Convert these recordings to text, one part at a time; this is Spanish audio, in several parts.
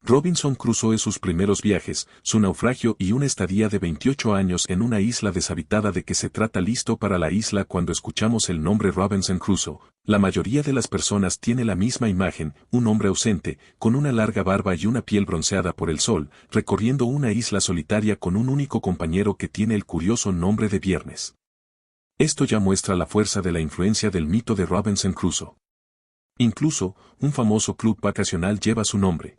Robinson Crusoe sus primeros viajes, su naufragio y una estadía de 28 años en una isla deshabitada. ¿De qué se trata? Listo para la isla. Cuando escuchamos el nombre Robinson Crusoe, la mayoría de las personas tiene la misma imagen, un hombre ausente, con una larga barba y una piel bronceada por el sol, recorriendo una isla solitaria con un único compañero que tiene el curioso nombre de Viernes. Esto ya muestra la fuerza de la influencia del mito de Robinson Crusoe. Incluso, un famoso club vacacional lleva su nombre.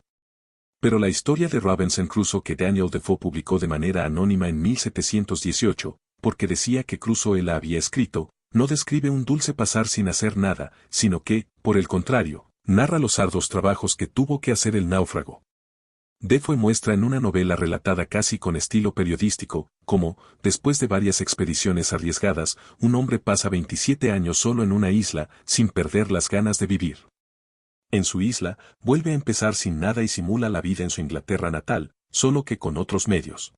Pero la historia de Robinson Crusoe que Daniel Defoe publicó de manera anónima en 1718, porque decía que Crusoe la había escrito, no describe un dulce pasar sin hacer nada, sino que, por el contrario, narra los arduos trabajos que tuvo que hacer el náufrago. Defoe muestra en una novela relatada casi con estilo periodístico, cómo, después de varias expediciones arriesgadas, un hombre pasa 27 años solo en una isla, sin perder las ganas de vivir. En su isla, vuelve a empezar sin nada y simula la vida en su Inglaterra natal, solo que con otros medios.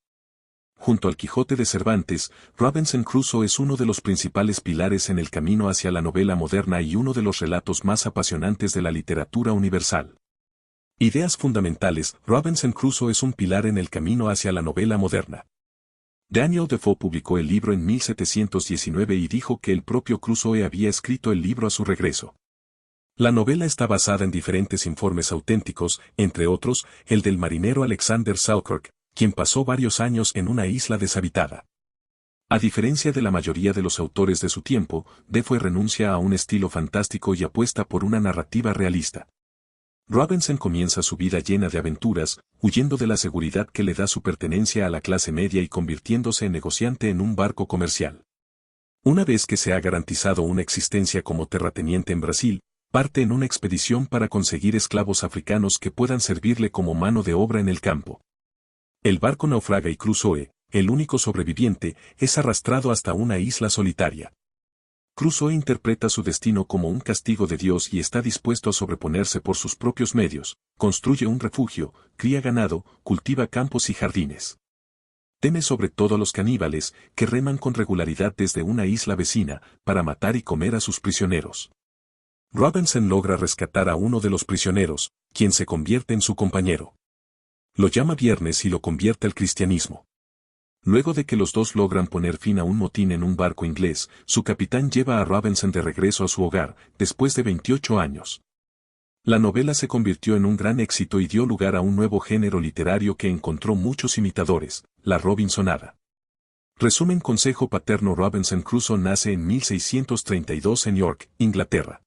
Junto al Quijote de Cervantes, Robinson Crusoe es uno de los principales pilares en el camino hacia la novela moderna y uno de los relatos más apasionantes de la literatura universal. Ideas fundamentales. Robinson Crusoe es un pilar en el camino hacia la novela moderna. Daniel Defoe publicó el libro en 1719 y dijo que el propio Crusoe había escrito el libro a su regreso. La novela está basada en diferentes informes auténticos, entre otros, el del marinero Alexander Selkirk, quien pasó varios años en una isla deshabitada. A diferencia de la mayoría de los autores de su tiempo, Defoe renuncia a un estilo fantástico y apuesta por una narrativa realista. Robinson comienza su vida llena de aventuras, huyendo de la seguridad que le da su pertenencia a la clase media y convirtiéndose en negociante en un barco comercial. Una vez que se ha garantizado una existencia como terrateniente en Brasil, parte en una expedición para conseguir esclavos africanos que puedan servirle como mano de obra en el campo. El barco naufraga y Crusoe, el único sobreviviente, es arrastrado hasta una isla solitaria. Crusoe interpreta su destino como un castigo de Dios y está dispuesto a sobreponerse por sus propios medios, construye un refugio, cría ganado, cultiva campos y jardines. Teme sobre todo a los caníbales, que reman con regularidad desde una isla vecina, para matar y comer a sus prisioneros. Robinson logra rescatar a uno de los prisioneros, quien se convierte en su compañero. Lo llama Viernes y lo convierte al cristianismo. Luego de que los dos logran poner fin a un motín en un barco inglés, su capitán lleva a Robinson de regreso a su hogar, después de 28 años. La novela se convirtió en un gran éxito y dio lugar a un nuevo género literario que encontró muchos imitadores, la Robinsonada. Resumen. Consejo paterno. Robinson Crusoe nace en 1632 en York, Inglaterra.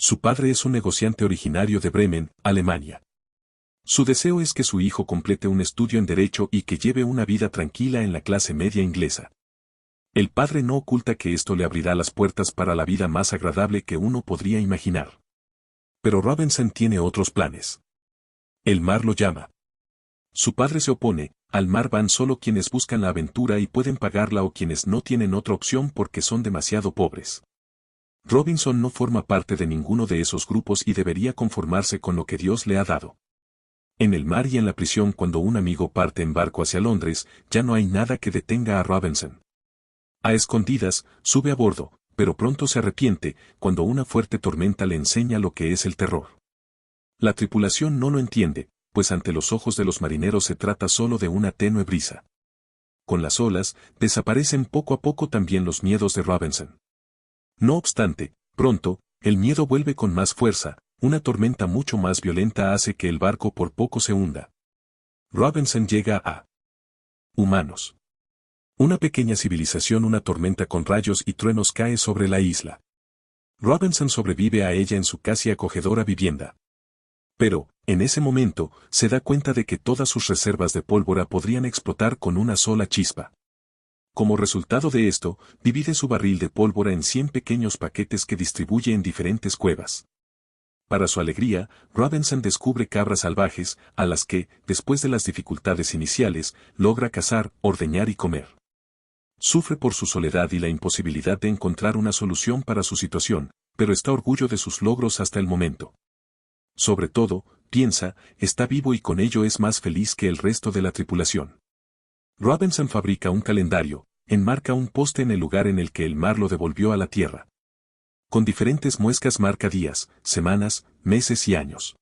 Su padre es un negociante originario de Bremen, Alemania. Su deseo es que su hijo complete un estudio en Derecho y que lleve una vida tranquila en la clase media inglesa. El padre no oculta que esto le abrirá las puertas para la vida más agradable que uno podría imaginar. Pero Robinson tiene otros planes. El mar lo llama. Su padre se opone, al mar van solo quienes buscan la aventura y pueden pagarla o quienes no tienen otra opción porque son demasiado pobres. Robinson no forma parte de ninguno de esos grupos y debería conformarse con lo que Dios le ha dado. En el mar y en la prisión. Cuando un amigo parte en barco hacia Londres, ya no hay nada que detenga a Robinson. A escondidas, sube a bordo, pero pronto se arrepiente, cuando una fuerte tormenta le enseña lo que es el terror. La tripulación no lo entiende, pues ante los ojos de los marineros se trata solo de una tenue brisa. Con las olas, desaparecen poco a poco también los miedos de Robinson. No obstante, pronto, el miedo vuelve con más fuerza, una tormenta mucho más violenta hace que el barco por poco se hunda. Robinson llega a humanos. Una pequeña civilización. Una tormenta con rayos y truenos cae sobre la isla. Robinson sobrevive a ella en su casi acogedora vivienda. Pero, en ese momento, se da cuenta de que todas sus reservas de pólvora podrían explotar con una sola chispa. Como resultado de esto, divide su barril de pólvora en 100 pequeños paquetes que distribuye en diferentes cuevas. Para su alegría, Robinson descubre cabras salvajes, a las que, después de las dificultades iniciales, logra cazar, ordeñar y comer. Sufre por su soledad y la imposibilidad de encontrar una solución para su situación, pero está orgulloso de sus logros hasta el momento. Sobre todo, piensa, está vivo y con ello es más feliz que el resto de la tripulación. Robinson fabrica un calendario, enmarca un poste en el lugar en el que el mar lo devolvió a la tierra. Con diferentes muescas marca días, semanas, meses y años.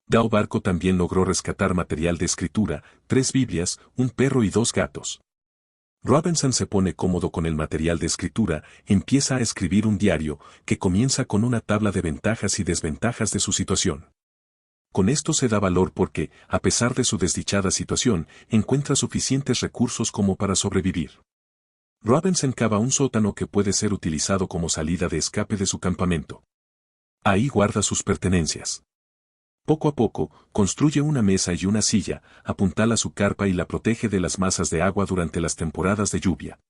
Dao Barco también logró rescatar material de escritura, 3 Biblias, un perro y 2 gatos. Robinson se pone cómodo con el material de escritura, empieza a escribir un diario, que comienza con una tabla de ventajas y desventajas de su situación. Con esto se da valor porque, a pesar de su desdichada situación, encuentra suficientes recursos como para sobrevivir. Robinson cava un sótano que puede ser utilizado como salida de escape de su campamento. Ahí guarda sus pertenencias. Poco a poco, construye una mesa y una silla, apuntala su carpa y la protege de las masas de agua durante las temporadas de lluvia.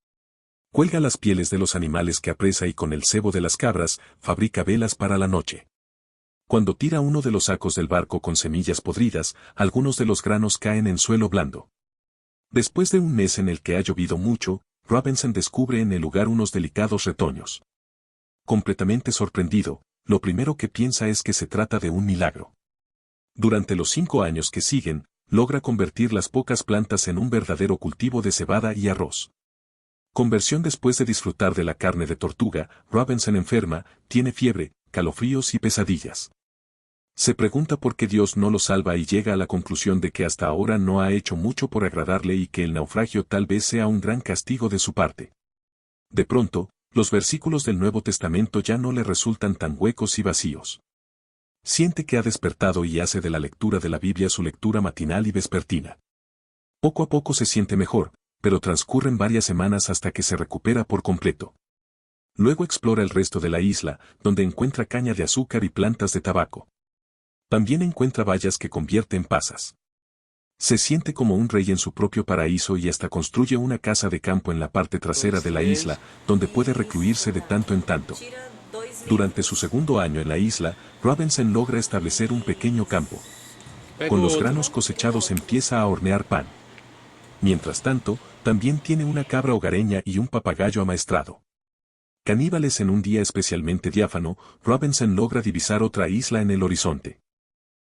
Cuelga las pieles de los animales que apresa y con el cebo de las cabras, fabrica velas para la noche. Cuando tira uno de los sacos del barco con semillas podridas, algunos de los granos caen en suelo blando. Después de un mes en el que ha llovido mucho, Robinson descubre en el lugar unos delicados retoños. Completamente sorprendido, lo primero que piensa es que se trata de un milagro. Durante los 5 años que siguen, logra convertir las pocas plantas en un verdadero cultivo de cebada y arroz. Conversión después de disfrutar de la carne de tortuga, Robinson enferma, tiene fiebre, calofríos y pesadillas. Se pregunta por qué Dios no lo salva y llega a la conclusión de que hasta ahora no ha hecho mucho por agradarle y que el naufragio tal vez sea un gran castigo de su parte. De pronto, los versículos del Nuevo Testamento ya no le resultan tan huecos y vacíos. Siente que ha despertado y hace de la lectura de la Biblia su lectura matinal y vespertina. Poco a poco se siente mejor, pero transcurren varias semanas hasta que se recupera por completo. Luego explora el resto de la isla, donde encuentra caña de azúcar y plantas de tabaco. También encuentra bayas que convierte en pasas. Se siente como un rey en su propio paraíso y hasta construye una casa de campo en la parte trasera de la isla, donde puede recluirse de tanto en tanto. Durante su segundo año en la isla, Robinson logra establecer un pequeño campo. Con los granos cosechados empieza a hornear pan. Mientras tanto, también tiene una cabra hogareña y un papagayo amaestrado. Caníbales en un día especialmente diáfano, Robinson logra divisar otra isla en el horizonte.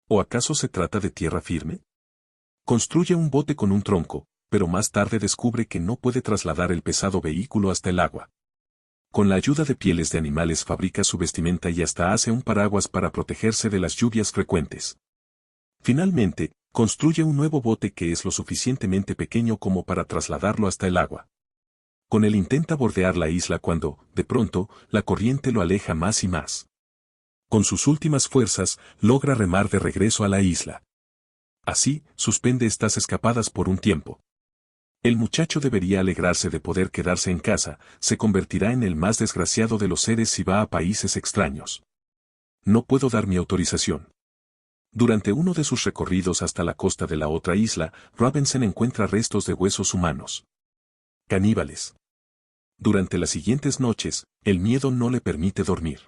¿O acaso se trata de tierra firme? Construye un bote con un tronco, pero más tarde descubre que no puede trasladar el pesado vehículo hasta el agua. Con la ayuda de pieles de animales fabrica su vestimenta y hasta hace un paraguas para protegerse de las lluvias frecuentes. Finalmente, construye un nuevo bote que es lo suficientemente pequeño como para trasladarlo hasta el agua. Con él intenta bordear la isla cuando, de pronto, la corriente lo aleja más y más. Con sus últimas fuerzas, logra remar de regreso a la isla. Así, suspende estas escapadas por un tiempo. El muchacho debería alegrarse de poder quedarse en casa, se convertirá en el más desgraciado de los seres si va a países extraños. No puedo dar mi autorización. Durante uno de sus recorridos hasta la costa de la otra isla, Robinson encuentra restos de huesos humanos. Caníbales. Durante las siguientes noches, el miedo no le permite dormir.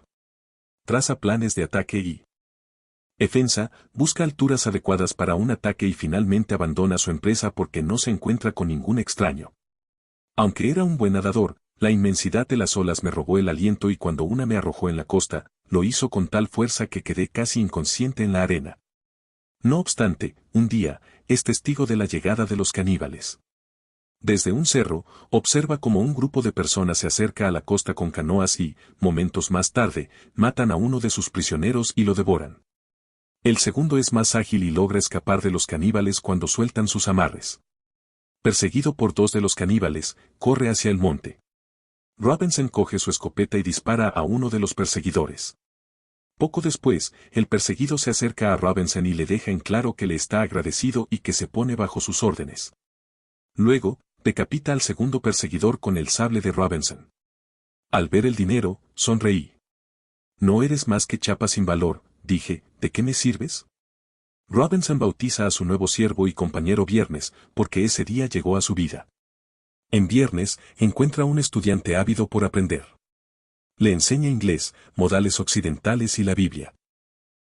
Traza planes de ataque y defensa, busca alturas adecuadas para un ataque y finalmente abandona su empresa porque no se encuentra con ningún extraño. Aunque era un buen nadador, la inmensidad de las olas me robó el aliento y cuando una me arrojó en la costa, lo hizo con tal fuerza que quedé casi inconsciente en la arena. No obstante, un día, es testigo de la llegada de los caníbales. Desde un cerro, observa cómo un grupo de personas se acerca a la costa con canoas y, momentos más tarde, matan a uno de sus prisioneros y lo devoran. El segundo es más ágil y logra escapar de los caníbales cuando sueltan sus amarres. Perseguido por 2 de los caníbales, corre hacia el monte. Robinson coge su escopeta y dispara a uno de los perseguidores. Poco después, el perseguido se acerca a Robinson y le deja en claro que le está agradecido y que se pone bajo sus órdenes. Luego, decapita al segundo perseguidor con el sable de Robinson. Al ver el dinero, sonreí. No eres más que chapa sin valor, dije, ¿de qué me sirves? Robinson bautiza a su nuevo siervo y compañero Viernes, porque ese día llegó a su vida. En Viernes, encuentra un estudiante ávido por aprender. Le enseña inglés, modales occidentales y la Biblia.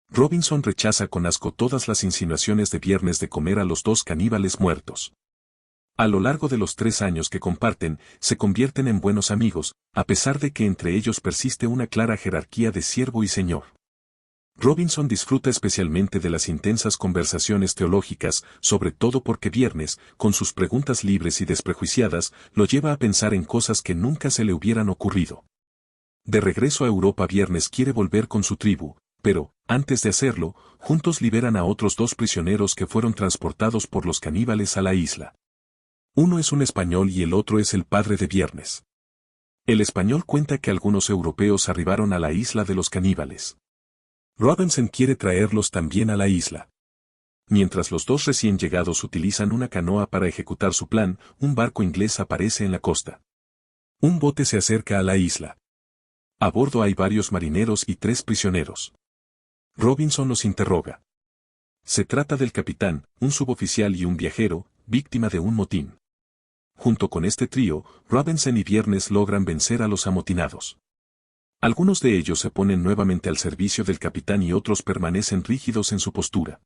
Robinson rechaza con asco todas las insinuaciones de Viernes de comer a los 2 caníbales muertos. A lo largo de los 3 años que comparten, se convierten en buenos amigos, a pesar de que entre ellos persiste una clara jerarquía de siervo y señor. Robinson disfruta especialmente de las intensas conversaciones teológicas, sobre todo porque Viernes, con sus preguntas libres y desprejuiciadas, lo lleva a pensar en cosas que nunca se le hubieran ocurrido. De regreso a Europa, Viernes quiere volver con su tribu, pero, Antes de hacerlo, juntos liberan a otros dos prisioneros que fueron transportados por los caníbales a la isla. Uno es un español y el otro es el padre de Viernes. El español cuenta que algunos europeos arribaron a la isla de los caníbales. Robinson quiere traerlos también a la isla. Mientras los dos recién llegados utilizan una canoa para ejecutar su plan, un barco inglés aparece en la costa. Un bote se acerca a la isla. A bordo hay varios marineros y 3 prisioneros. Robinson los interroga. Se trata del capitán, un suboficial y un viajero, víctima de un motín. Junto con este trío, Robinson y Viernes logran vencer a los amotinados. Algunos de ellos se ponen nuevamente al servicio del capitán y otros permanecen rígidos en su postura.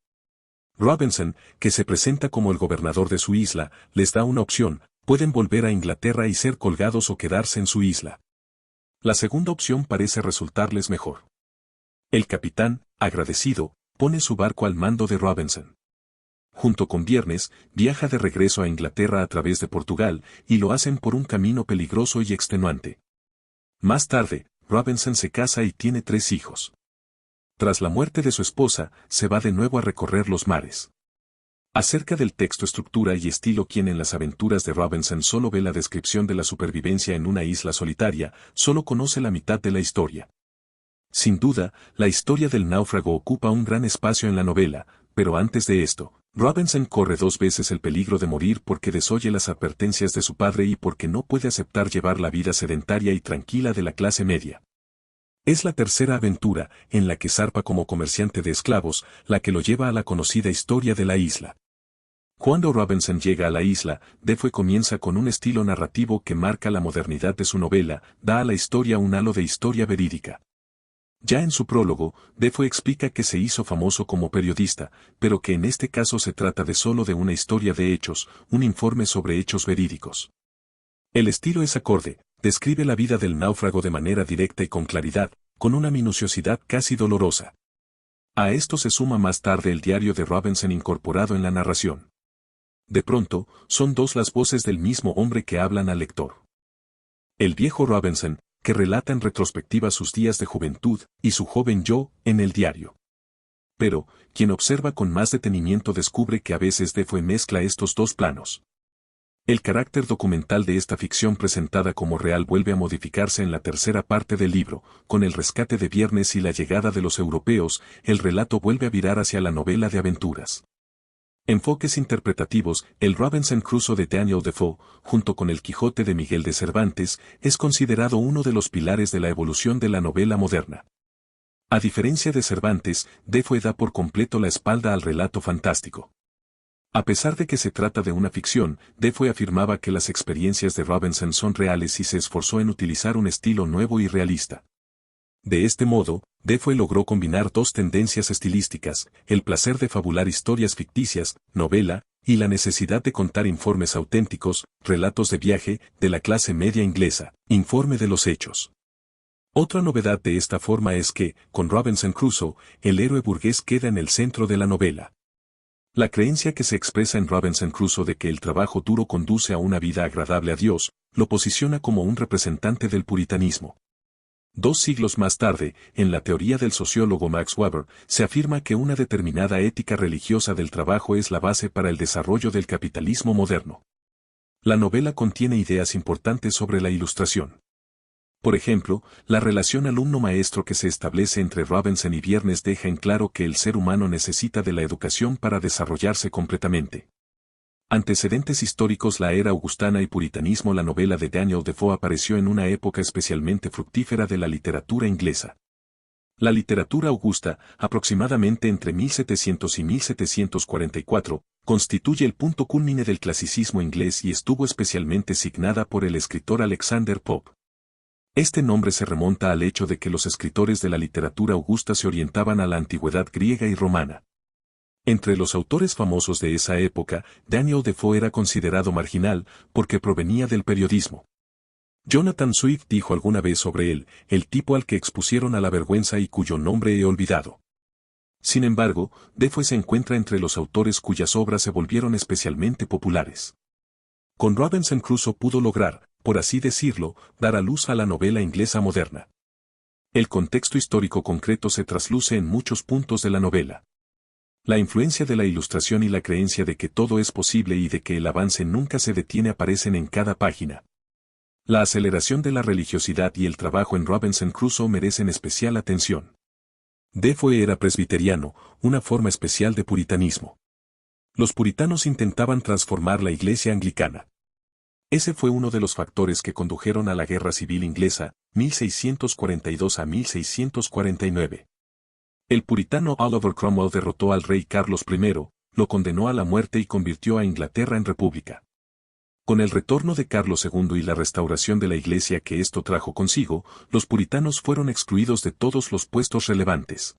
Robinson, que se presenta como el gobernador de su isla, les da una opción: pueden volver a Inglaterra y ser colgados o quedarse en su isla. La segunda opción parece resultarles mejor. El capitán, agradecido, pone su barco al mando de Robinson. Junto con Viernes, viaja de regreso a Inglaterra a través de Portugal, y lo hacen por un camino peligroso y extenuante. Más tarde, Robinson se casa y tiene 3 hijos. Tras la muerte de su esposa, se va de nuevo a recorrer los mares. Acerca del texto, estructura y estilo, quien en las aventuras de Robinson solo ve la descripción de la supervivencia en una isla solitaria, solo conoce la mitad de la historia. Sin duda, la historia del náufrago ocupa un gran espacio en la novela, pero antes de esto, Robinson corre 2 veces el peligro de morir porque desoye las advertencias de su padre y porque no puede aceptar llevar la vida sedentaria y tranquila de la clase media. Es la tercera aventura, en la que zarpa como comerciante de esclavos, la que lo lleva a la conocida historia de la isla. Cuando Robinson llega a la isla, Defoe comienza con un estilo narrativo que marca la modernidad de su novela, da a la historia un halo de historia verídica. Ya en su prólogo, Defoe explica que se hizo famoso como periodista, pero que en este caso se trata de solo de una historia de hechos, un informe sobre hechos verídicos. El estilo es acorde, describe la vida del náufrago de manera directa y con claridad, con una minuciosidad casi dolorosa. A esto se suma más tarde el diario de Robinson incorporado en la narración. De pronto, son 2 las voces del mismo hombre que hablan al lector. El viejo Robinson, que relata en retrospectiva sus días de juventud, y su joven yo, en el diario. Pero, quien observa con más detenimiento descubre que a veces Defoe mezcla estos 2 planos. El carácter documental de esta ficción presentada como real vuelve a modificarse en la tercera parte del libro, con el rescate de Viernes y la llegada de los europeos, el relato vuelve a virar hacia la novela de aventuras. Enfoques interpretativos: el Robinson Crusoe de Daniel Defoe, junto con el Quijote de Miguel de Cervantes, es considerado uno de los pilares de la evolución de la novela moderna. A diferencia de Cervantes, Defoe da por completo la espalda al relato fantástico. A pesar de que se trata de una ficción, Defoe afirmaba que las experiencias de Robinson son reales y se esforzó en utilizar un estilo nuevo y realista. De este modo, Defoe logró combinar 2 tendencias estilísticas: el placer de fabular historias ficticias, novela, y la necesidad de contar informes auténticos, relatos de viaje, de la clase media inglesa, informe de los hechos. Otra novedad de esta forma es que, con Robinson Crusoe, el héroe burgués queda en el centro de la novela. La creencia que se expresa en Robinson Crusoe de que el trabajo duro conduce a una vida agradable a Dios, lo posiciona como un representante del puritanismo. 2 siglos más tarde, en la teoría del sociólogo Max Weber, se afirma que una determinada ética religiosa del trabajo es la base para el desarrollo del capitalismo moderno. La novela contiene ideas importantes sobre la ilustración. Por ejemplo, la relación alumno-maestro que se establece entre Robinson y Viernes deja en claro que el ser humano necesita de la educación para desarrollarse completamente. Antecedentes históricos: la era augustana y puritanismo. La novela de Daniel Defoe apareció en una época especialmente fructífera de la literatura inglesa. La literatura augusta, aproximadamente entre 1700 y 1744, constituye el punto culmine del clasicismo inglés y estuvo especialmente signada por el escritor Alexander Pope. Este nombre se remonta al hecho de que los escritores de la literatura augusta se orientaban a la antigüedad griega y romana. Entre los autores famosos de esa época, Daniel Defoe era considerado marginal, porque provenía del periodismo. Jonathan Swift dijo alguna vez sobre él: el tipo al que expusieron a la vergüenza y cuyo nombre he olvidado. Sin embargo, Defoe se encuentra entre los autores cuyas obras se volvieron especialmente populares. Con Robinson Crusoe pudo lograr, por así decirlo, dar a luz a la novela inglesa moderna. El contexto histórico concreto se trasluce en muchos puntos de la novela. La influencia de la Ilustración y la creencia de que todo es posible y de que el avance nunca se detiene aparecen en cada página. La aceleración de la religiosidad y el trabajo en Robinson Crusoe merecen especial atención. Defoe era presbiteriano, una forma especial de puritanismo. Los puritanos intentaban transformar la iglesia anglicana. Ese fue uno de los factores que condujeron a la Guerra Civil Inglesa, 1642 a 1649. El puritano Oliver Cromwell derrotó al rey Carlos I, lo condenó a la muerte y convirtió a Inglaterra en república. Con el retorno de Carlos II y la restauración de la iglesia que esto trajo consigo, los puritanos fueron excluidos de todos los puestos relevantes.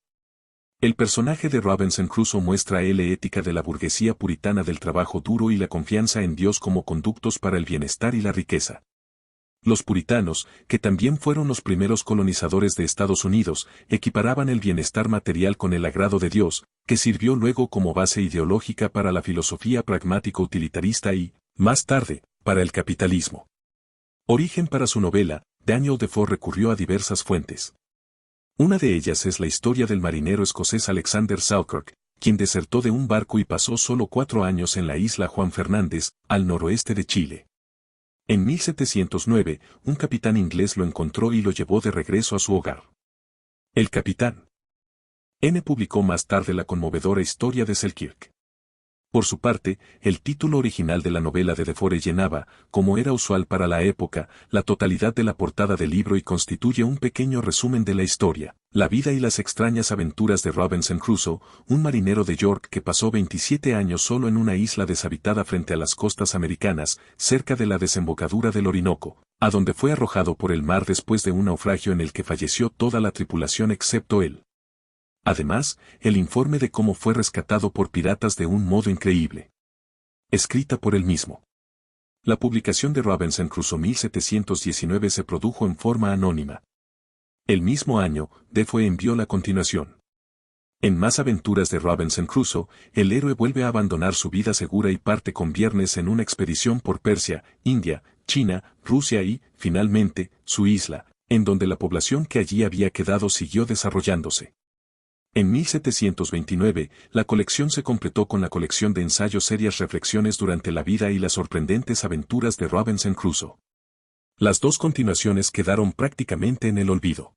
El personaje de Robinson Crusoe muestra la ética de la burguesía puritana del trabajo duro y la confianza en Dios como conductos para el bienestar y la riqueza. Los puritanos, que también fueron los primeros colonizadores de Estados Unidos, equiparaban el bienestar material con el agrado de Dios, que sirvió luego como base ideológica para la filosofía pragmático-utilitarista y, más tarde, para el capitalismo. Origen para su novela, Daniel Defoe recurrió a diversas fuentes. Una de ellas es la historia del marinero escocés Alexander Selkirk, quien desertó de un barco y pasó solo 4 años en la isla Juan Fernández, al noroeste de Chile. En 1709, un capitán inglés lo encontró y lo llevó de regreso a su hogar. El capitán N publicó más tarde la conmovedora historia de Selkirk. Por su parte, el título original de la novela de Defoe llenaba, como era usual para la época, la totalidad de la portada del libro y constituye un pequeño resumen de la historia, la vida y las extrañas aventuras de Robinson Crusoe, un marinero de York que pasó 27 años solo en una isla deshabitada frente a las costas americanas, cerca de la desembocadura del Orinoco, a donde fue arrojado por el mar después de un naufragio en el que falleció toda la tripulación excepto él. Además, el informe de cómo fue rescatado por piratas de un modo increíble. Escrita por él mismo. La publicación de Robinson Crusoe 1719 se produjo en forma anónima. El mismo año, Defoe envió la continuación. En Más aventuras de Robinson Crusoe, el héroe vuelve a abandonar su vida segura y parte con Viernes en una expedición por Persia, India, China, Rusia y, finalmente, su isla, en donde la población que allí había quedado siguió desarrollándose. En 1729, la colección se completó con la colección de ensayos serias reflexiones durante la vida y las sorprendentes aventuras de Robinson Crusoe. Las dos continuaciones quedaron prácticamente en el olvido.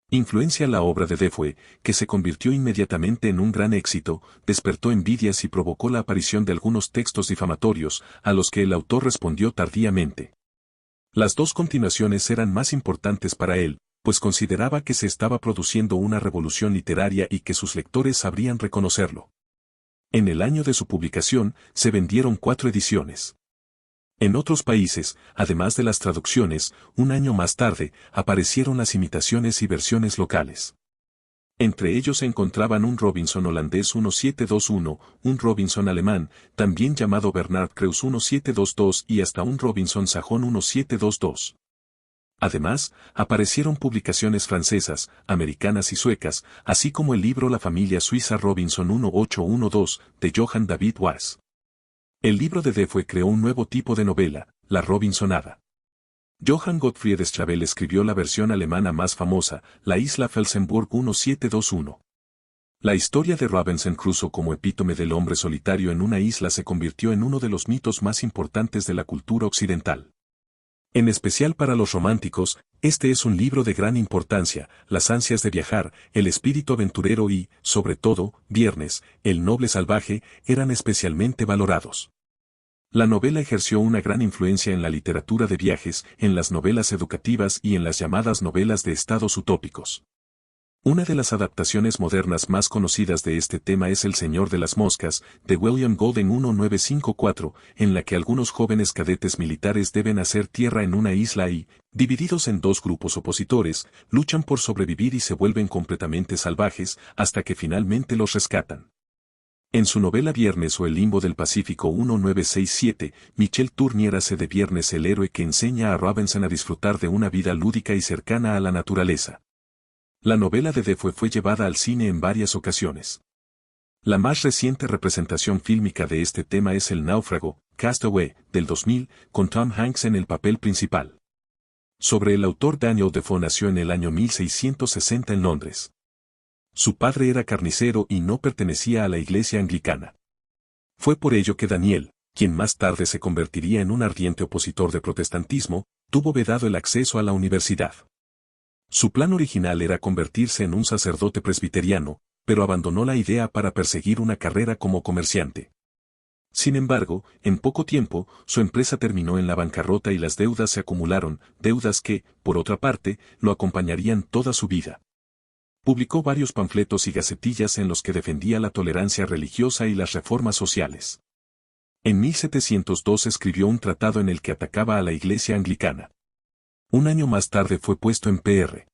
Influencia la obra de Defoe, que se convirtió inmediatamente en un gran éxito, despertó envidias y provocó la aparición de algunos textos difamatorios, a los que el autor respondió tardíamente. Las dos continuaciones eran más importantes para él, pues consideraba que se estaba produciendo una revolución literaria y que sus lectores sabrían reconocerlo. En el año de su publicación, se vendieron 4 ediciones. En otros países, además de las traducciones, un año más tarde, aparecieron las imitaciones y versiones locales. Entre ellos se encontraban un Robinson holandés 1721, un Robinson alemán, también llamado Bernard Creus 1722 y hasta un Robinson sajón 1722. Además, aparecieron publicaciones francesas, americanas y suecas, así como el libro La familia suiza Robinson 1812, de Johann David Wass. El libro de Defoe creó un nuevo tipo de novela, la Robinsonada. Johann Gottfried Straubel escribió la versión alemana más famosa, La isla Felsenburg 1721. La historia de Robinson Crusoe como epítome del hombre solitario en una isla se convirtió en uno de los mitos más importantes de la cultura occidental. En especial para los románticos, este es un libro de gran importancia, las ansias de viajar, el espíritu aventurero y, sobre todo, Viernes, el noble salvaje, eran especialmente valorados. La novela ejerció una gran influencia en la literatura de viajes, en las novelas educativas y en las llamadas novelas de estados utópicos. Una de las adaptaciones modernas más conocidas de este tema es El Señor de las Moscas, de William Golding 1954, en la que algunos jóvenes cadetes militares deben hacer tierra en una isla y, divididos en 2 grupos opositores, luchan por sobrevivir y se vuelven completamente salvajes, hasta que finalmente los rescatan. En su novela Viernes o El limbo del Pacífico 1967, Michel Tournier hace de Viernes el héroe que enseña a Robinson a disfrutar de una vida lúdica y cercana a la naturaleza. La novela de Defoe fue llevada al cine en varias ocasiones. La más reciente representación fílmica de este tema es El náufrago, Cast Away, del 2000, con Tom Hanks en el papel principal. Sobre el autor Daniel Defoe nació en el año 1660 en Londres. Su padre era carnicero y no pertenecía a la iglesia anglicana. Fue por ello que Daniel, quien más tarde se convertiría en un ardiente opositor del protestantismo, tuvo vedado el acceso a la universidad. Su plan original era convertirse en un sacerdote presbiteriano, pero abandonó la idea para perseguir una carrera como comerciante. Sin embargo, en poco tiempo, su empresa terminó en la bancarrota y las deudas se acumularon, deudas que, por otra parte, lo acompañarían toda su vida. Publicó varios panfletos y gacetillas en los que defendía la tolerancia religiosa y las reformas sociales. En 1702 escribió un tratado en el que atacaba a la iglesia anglicana. Un año más tarde fue puesto en Pr.